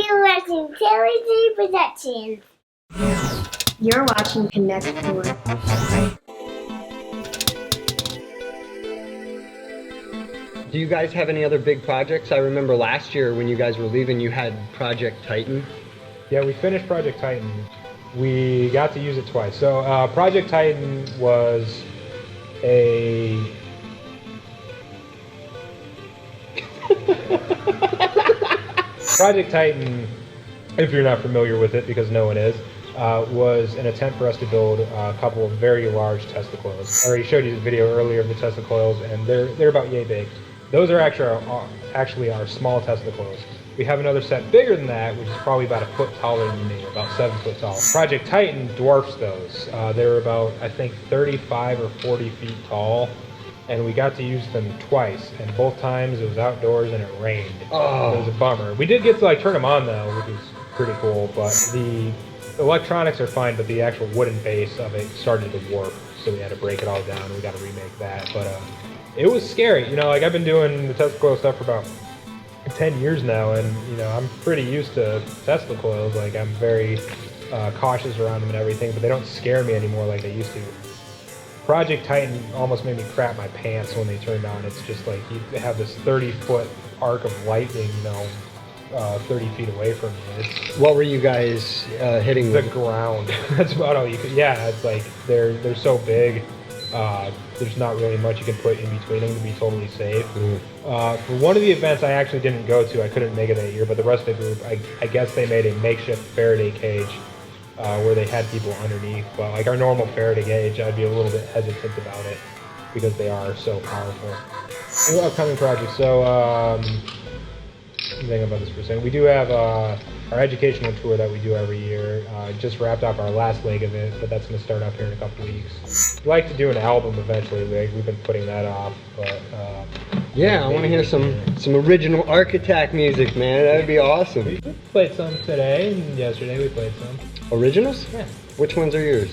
You're watching Talonted Productions. You're watching Connect Tour. Do you guys have any other big projects? I remember last year when you guys were leaving, you had Project Titan. Yeah, we finished Project Titan. We got to use it twice. So Project Titan was a... Project Titan, if you're not familiar with it, because no one is, was an attempt for us to build a couple of very large Tesla coils. I already showed you the video earlier of the Tesla coils, and they're about yay big. Those are actually our small Tesla coils. We have another set bigger than that, which is probably about a foot taller than me, about 7 foot tall. Project Titan dwarfs those. They're about, I think, 35 or 40 feet tall, and we got to use them twice, and both times it was outdoors and it rained. Oh. It was a bummer. We did get to turn them on though, which was pretty cool, but the electronics are fine, but the actual wooden base of it started to warp, so we had to break it all down, and we got to remake that. But it was scary. I've been doing the Tesla coil stuff for about 10 years now, and I'm pretty used to Tesla coils. I'm very cautious around them and everything, but they don't scare me anymore like they used to. Project Titan almost made me crap my pants when they turned on. It's just like you have this 30-foot arc of lightning, 30 feet away from you. What were you guys hitting? The ground. That's about all you could. Yeah, it's like they're so big. There's not really much you can put in between them to be totally safe. For one of the events I actually didn't go to, I couldn't make it that year, but the rest of the group, I guess they made a makeshift Faraday cage where they had people underneath. But our normal Faraday cage, I'd be a little bit hesitant about it because they are so powerful. New upcoming projects. So, think about this for a second. We do have our educational tour that we do every year. Just wrapped up our last leg of it, but that's going to start up here in a couple weeks. We'd like to do an album eventually. We've been putting that off, but yeah, I want to hear some original ArcAttack music, man. That'd be awesome. We played some today, and yesterday we played some. Originals? Yeah. Which ones are yours?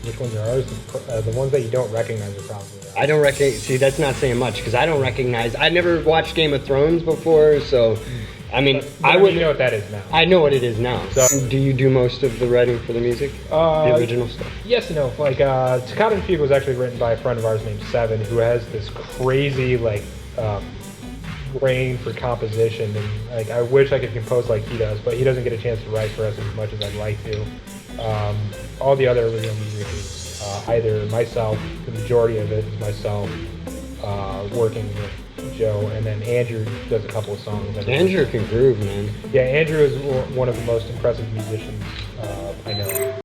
Which ones are ours? The ones that you don't recognize are probably ours. I don't recognize. See, that's not saying much because I don't recognize. I never watched Game of Thrones before, so I mean, but I would know what that is now. I know what it is now. So, do you do most of the writing for the music? The original stuff? Yes and no. Toccata and Fugue was actually written by a friend of ours named Seven, who has this crazy brain for composition, and I wish I could compose like he does, but he doesn't get a chance to write for us as much as I'd like to. All the other original music is either myself, the majority of it is myself working with Joe, and then Andrew does a couple of songs. Andrew can groove, man. Yeah, Andrew is one of the most impressive musicians I know.